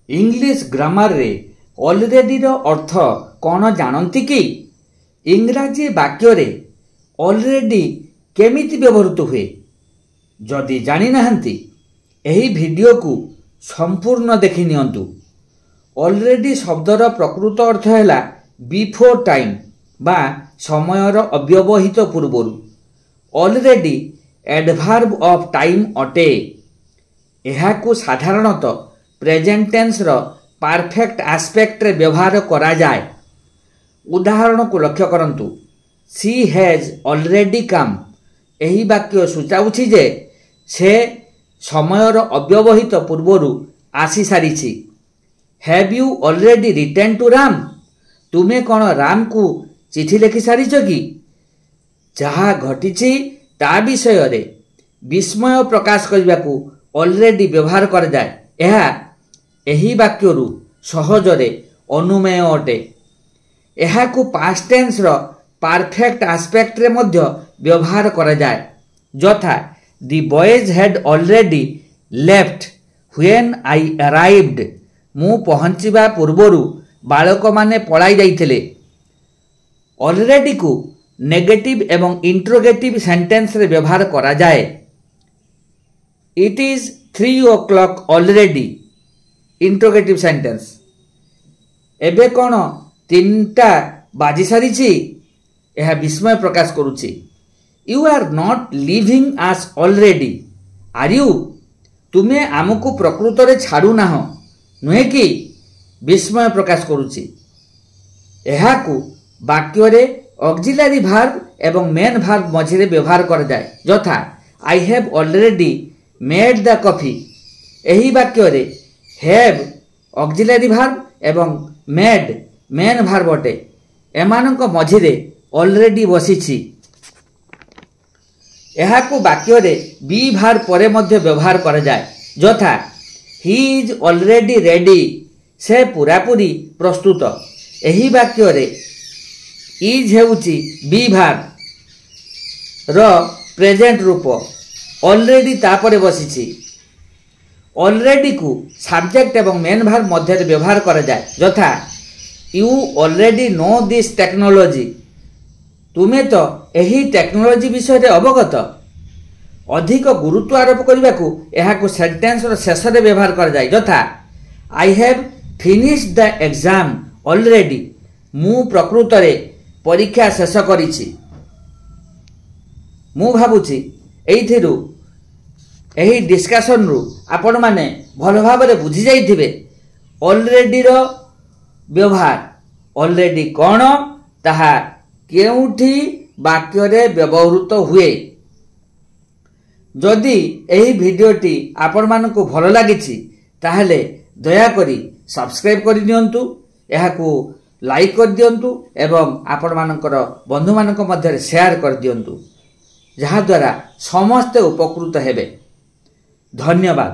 English grammar रे already रो अर्थ कौन जानती कि? इंग्राजी वाक्य रे ऑलरेडी केमिति व्यवहृत हुए? जदि जानी नाहंती एही वीडियो को संपूर्ण देखि नियंतु। ऑलरेडी शब्दर प्रकृत अर्थ है बिफोर टाइम बा समयर अव्यवहित पूर्वरु। ऑलरेडी एडभार्ब ऑफ टाइम अटे। एहाकु साधारणतः प्रेजेंट टेंस रो परफेक्ट एस्पेक्ट रे व्यवहार करा जाए। उदाहरण को लक्ष्य करंतु। She has already come. एही वाक्य सूचाउछि जे से समयर अव्यवहित पूर्वरु आसी सारिछि। Have you already return to Ram? तुमे कौन राम को चिठी लिखि सारिछ कि? जहाँ घटिछि ता विषय रे विस्मय प्रकाश करने को ऑलरेडी व्यवहार कर जाए। यह एही वाक्यरु सहजरे अनुमेय अटे। यह को पास्ट टेंस रो परफेक्ट एस्पेक्ट रे मध्य व्यवहार करा जाए। यथा the boys had already left when I arrived. मु पहुंचीबा पूर्वरु बालक माने पलाई जाइथिले। ऑलरेडी को नेगेटिव एवं इंट्रोगेटिव सेंटेंस रे व्यवहार करा जाए। It is 3 o'clock already. Interrogative sentence. एबे कौन 3टा बाजी सारिछि? यह विस्मय प्रकाश करुछि। You are not leaving us already. Are you? तुमे आमको प्रकृत रे छाड़ू नाह नुहे कि? विस्मय प्रकाश करुछि। एहाकु वाक्य रे ऑक्सिलरी भार्ब एवं मेन भार्ब मझिरे व्यवहार कर जाए। यथा I have already made the coffee. एही वाक्य रे हैव ऑक्सिलरी भार्ब एवं मेड मेन भार्ब अटे। एमानक मझिरे ऑलरेडी बसिछि। एहाकु वाक्य रे बी भार्ब परे मध्य व्यवहार कर जाए। यथा ही इज ऑलरेडी रेडी। से पूरापूरी प्रस्तुत। एही वाक्य रे इज हेउछि बी भार्ब रो प्रेजेंट रूप। ऑलरेडी तापरे बसिछि। ऑलरेडी को सब्जेक्ट एवं मेन भार्ब मध्य व्यवहार करा जाए। यथा you already know this technology. तुमे तो एही टेक्नोलॉजी विषय रे अवगत। अधिक गुरुत्व आरोप करने को यह को सेंटेंस रो शेष रे व्यवहार करा जाए। यथा I have finished the exam already. मु प्रकृत रे परीक्षा शेष करिछि। मु भाबुछि एइथिरु एही डिस्कशन रु आपण माने भल भाबरे बुझी जाइथिबे ऑलरेडी रो व्यवहार। ऑलरेडी कौन ताहा केउठी वाक्य रे व्यवहृत हुए। जदि एही भिडियोटी आपण मानकु भल लागिछि ताहले दया करी सब्सक्राइब करि दियंतु। एहाकु लाइक कर दियंतु एवं आपण मानकर बंधु मानक मध्य शेयर कर दियंतु, जहा द्वारा समस्त उपकृत हेबे। धन्यवाद।